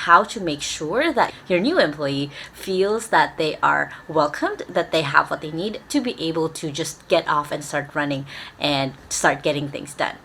how to make sure that your new employee feels that they are welcomed, that they have what they need to be able to just get off and start running and start getting things done.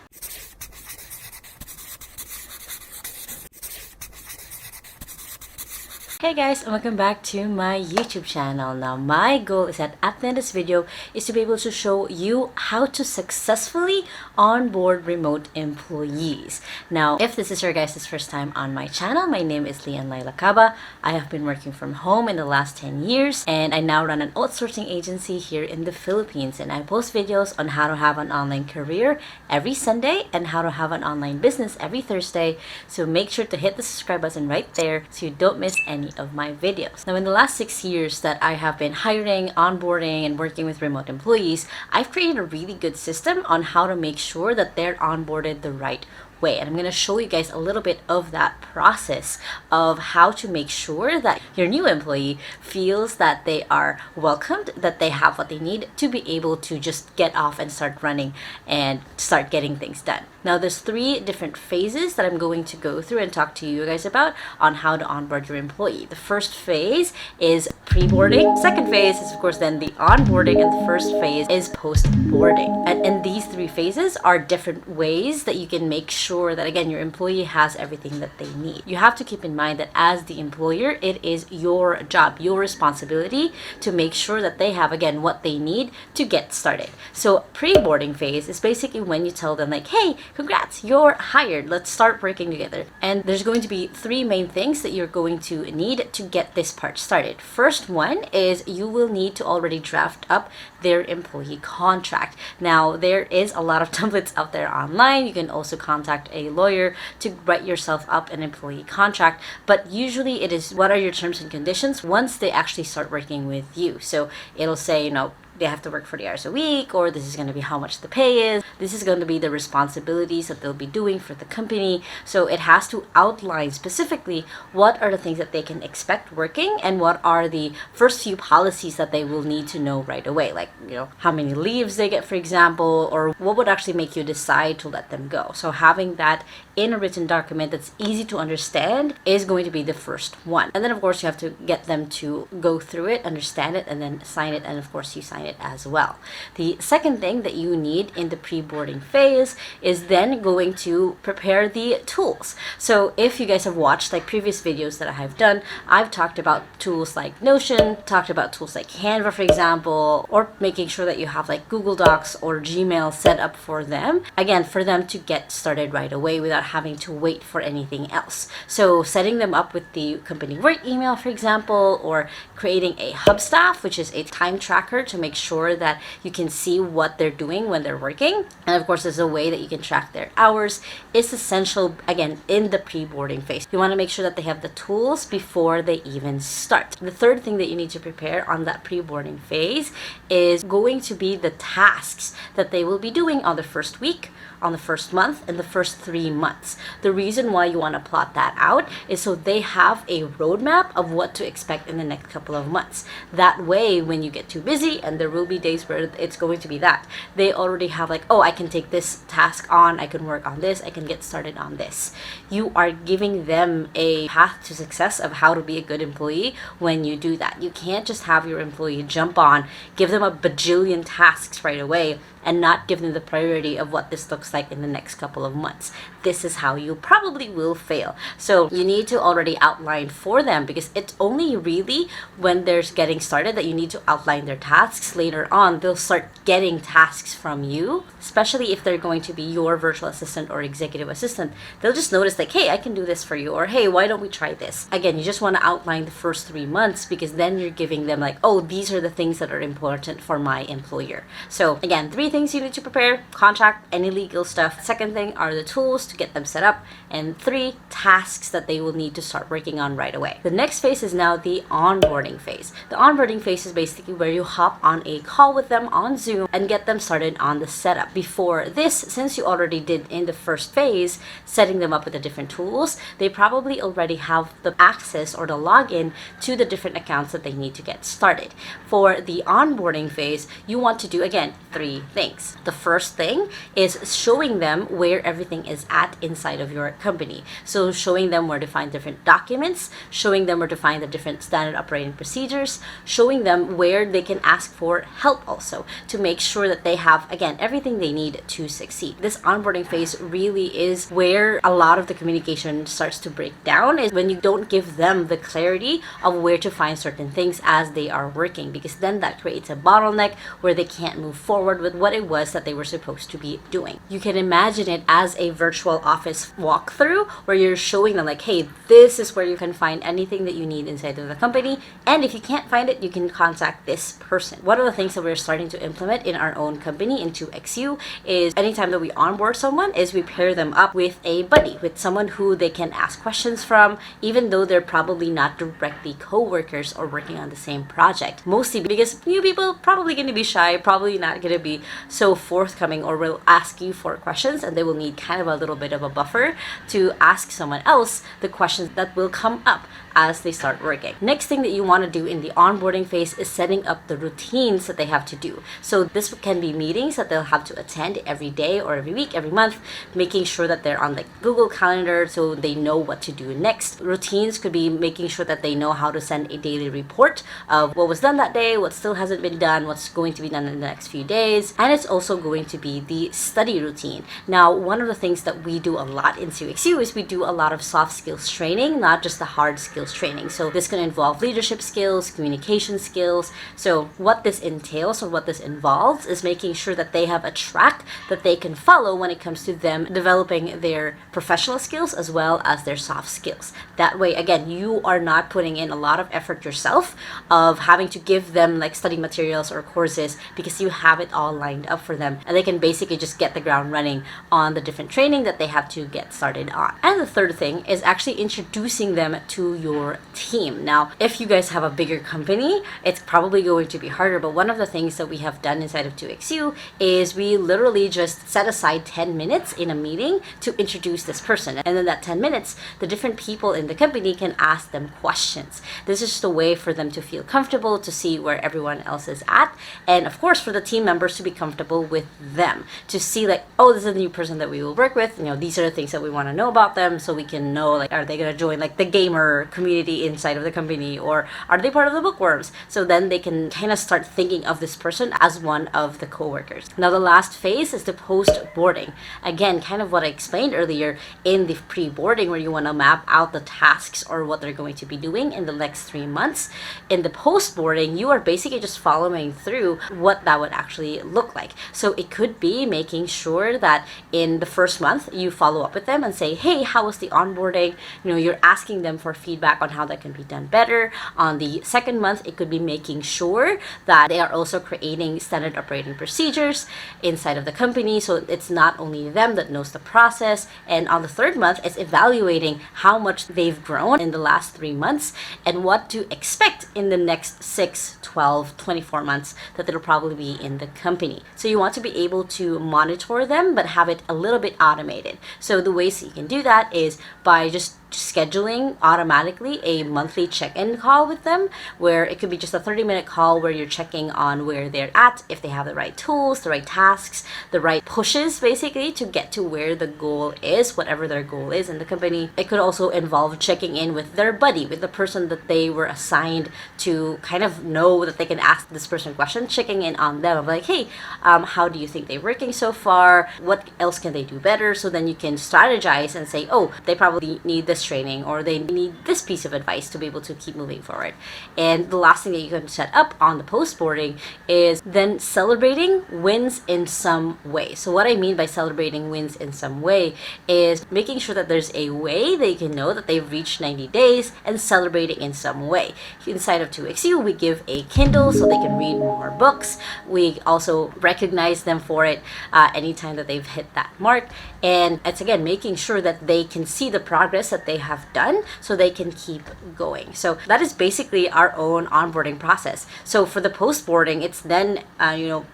Hey guys, and welcome back to my YouTube channel. Now my goal is that at the end of this video is to be able to show you how to successfully onboard remote employees. Now if this is your guys' first time on my channel, my name is Lai Lacaba. I have been working from home in the last 10 years and I now run an outsourcing agency here in the Philippines, and I post videos on how to have an online career every Sunday and how to have an online business every Thursday. So make sure to hit the subscribe button right there so you don't miss any of my videos. Now in the last 6 years that I have been hiring, onboarding, and working with remote employees, I've created a really good system on how to make sure that they're onboarded the right way. And I'm going to show you guys a little bit of that process of how to make sure that your new employee feels that they are welcomed, that they have what they need to be able to just get off and start running and start getting things done. Now there's 3 different phases that I'm going to go through and talk to you guys about on how to onboard your employee. The first phase is pre-boarding. Second phase is of course then the onboarding, and the first phase is post-boarding. And these 3 phases are different ways that you can make sure that again your employee has everything that they need. You have to keep in mind that as the employer, it is your job, your responsibility to make sure that they have again what they need to get started. So pre-boarding phase is basically when you tell them like, hey, congrats, you're hired, let's start working together. And there's going to be 3 main things that you're going to need to get this part started. First one is you will need to already draft up their employee contract. Now there is a lot of templates out there online. You can also contact a lawyer to write yourself up an employee contract, but usually it is what are your terms and conditions once they actually start working with you. So it'll say, you know, they have to work 40 hours a week, or this is going to be how much the pay is. This is going to be the responsibilities that they'll be doing for the company. So it has to outline specifically what are the things that they can expect working and what are the first few policies that they will need to know right away. Like, you know, how many leaves they get, for example, or what would actually make you decide to let them go. So having that in a written document that's easy to understand is going to be the first one. And then of course you have to get them to go through it, understand it, and then sign it. And of course you sign it as well. The second thing that you need in the pre-boarding phase is then going to prepare the tools. So if you guys have watched like previous videos that I have done, I've talked about tools like Notion, talked about tools like Canva, for example, or making sure that you have like Google Docs or Gmail set up for them. Again, for them to get started right away without having to wait for anything else. So setting them up with the company work email, for example, or creating a hub staff, which is a time tracker to make sure that you can see what they're doing when they're working. And of course, there's a way that you can track their hours. It's essential, again, in the pre-boarding phase. You want to make sure that they have the tools before they even start. The third thing that you need to prepare on that pre-boarding phase is going to be the tasks that they will be doing on the first week, on the first month, and the first 3 months. The reason why you want to plot that out is so they have a roadmap of what to expect in the next couple of months. That way, when you get too busy, and there will be days where it's going to be that, they already have like, oh, I can take this task on, I can work on this, I can get started on this. You are giving them a path to success of how to be a good employee when you do that. You can't just have your employee jump on, give them a bajillion tasks right away, and not give them the priority of what this looks like in the next couple of months. This is how you probably will fail. So you need to already outline for them, because it's only really when they're getting started that you need to outline their tasks. Later on, they'll start getting tasks from you, especially if they're going to be your virtual assistant or executive assistant. They'll just notice like, hey, I can do this for you, or hey, why don't we try this? Again, you just want to outline the first 3 months, because then you're giving them like, oh, these are the things that are important for my employer. So again, 3 things you need to prepare: contract, any legal stuff. Second thing are the tools to get them set up, and 3 tasks that they will need to start working on right away. The next phase is now the onboarding phase. The onboarding phase is basically where you hop on a call with them on Zoom and get them started on the setup. Before this, since you already did in the first phase, setting them up with the different tools, they probably already have the access or the login to the different accounts that they need to get started. For the onboarding phase, you want to do, again, 3 things. The first thing is showing them where everything is at inside of your company. So showing them where to find different documents, showing them where to find the different standard operating procedures, showing them where they can ask for help also to make sure that they have, again, everything they need to succeed. This onboarding phase really is where a lot of the communication starts to break down, is when you don't give them the clarity of where to find certain things as they are working, because then that creates a bottleneck where they can't move forward with what it was that they were supposed to be doing. You can imagine it as a virtual office walkthrough where you're showing them like, hey, this is where you can find anything that you need inside of the company, and if you can't find it, you can contact this person. One of the things that we're starting to implement in our own company into XU is anytime that we onboard someone is we pair them up with a buddy, with someone who they can ask questions from, even though they're probably not directly co-workers or working on the same project. Mostly because new people probably going to be shy, probably not going to be so forthcoming, or will ask you for questions, and they will need kind of a little bit of a buffer to ask someone else the questions that will come up as they start working. Next thing that you want to do in the onboarding phase is setting up the routines that they have to do. So this can be meetings that they'll have to attend every day or every week, every month, making sure that they're on like Google Calendar so they know what to do next. Routines could be making sure that they know how to send a daily report of what was done that day, what still hasn't been done, what's going to be done in the next few days, and it's also going to be the study routine. Now, one of the things that we do a lot in CXU is we do a lot of soft skills training, not just the hard skills training. So this can involve leadership skills, communication skills. So what this entails, or what this involves, is making sure that they have a track that they can follow when it comes to them developing their professional skills as well as their soft skills. That way, again, you are not putting in a lot of effort yourself of having to give them like study materials or courses, because you have it all lined up for them, and they can basically just get the ground running on the different training that they have to get started on. And the third thing is actually introducing them to your team. Now, if you guys have a bigger company, it's probably going to be harder, but one of the things that we have done inside of 2XU is we literally just set aside 10 minutes in a meeting to introduce this person, and then that 10 minutes, the different people in the company can ask them questions. This is just a way for them to feel comfortable, to see where everyone else is at, and of course for the team members to be comfortable with them, to see like, oh, this is a new person that we will work with, you know, these are the things that we want to know about them, so we can know like, are they going to join like the gamer community inside of the company, or are they part of the bookworms? So then they can kind of start thinking of this person as one of the coworkers. Now, the last phase is the post-boarding. Again, kind of what I explained earlier in the pre-boarding, where you want to map out the tasks or what they're going to be doing in the next 3 months. In the post-boarding, you are basically just following through what that would actually look like. So it could be making sure that in the first month, you follow up with them and say, hey, how was the onboarding? You know, you're asking them for feedback on how that can be done better. On the second month, it could be making sure that they are also creating standard operating procedures inside of the company, so it's not only them that knows the process. And on the third month, it's evaluating how much they've grown in the last 3 months and what to expect in the next 6, 12, 24 months that they'll probably be in the company. So you want to be able to monitor them, but have it a little bit automated. So the ways that you can do that is by just scheduling automatically a monthly check-in call with them, where it could be just a 30-minute call where you're checking on where they're at, if they have the right tools, the right tasks, the right pushes basically to get to where the goal is, whatever their goal is in the company. It could also involve checking in with their buddy, with the person that they were assigned to kind of know that they can ask this person questions, checking in on them of like, hey, how do you think they're working so far? What else can they do better? So then you can strategize and say, oh, they probably need this training, or they need this piece of advice to be able to keep moving forward. And the last thing that you can set up on the post-boarding is then celebrating wins in some way. So what I mean by celebrating wins in some way is making sure that there's a way they can know that they've reached 90 days and celebrating in some way. Inside of 2XU, we give a Kindle so they can read more books. We also recognize them for it anytime that they've hit that mark. And it's again making sure that they can see the progress that they have done so they can keep going. So that is basically our own onboarding process. So for the post-boarding, it's then,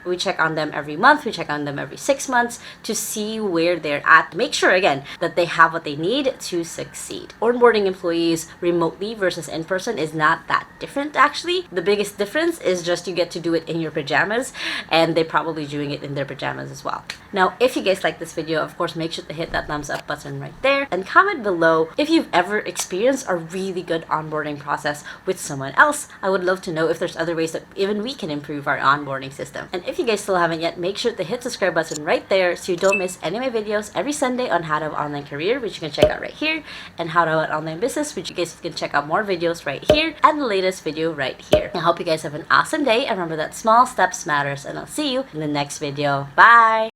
we check on them every month, we check on them every 6 months to see where they're at. Make sure, again, that they have what they need to succeed. Onboarding employees remotely versus in person is not that different, actually. The biggest difference is just you get to do it in your pajamas, and they're probably doing it in their pajamas as well. Now, if you guys like this video, of course, make sure to hit that thumbs up button right there and comment below if you've ever experienced a really good onboarding process with someone else. I would love to know if there's other ways that even we can improve our onboarding system. And if you guys still haven't yet, make sure to hit the subscribe button right there so you don't miss any of my videos every Sunday on how to have an online career, which you can check out right here, and how to have an online business, which you guys can check out more videos right here, and the latest video right here. I hope you guys have an awesome day, and remember that small steps matters, and I'll see you in the next video. Bye!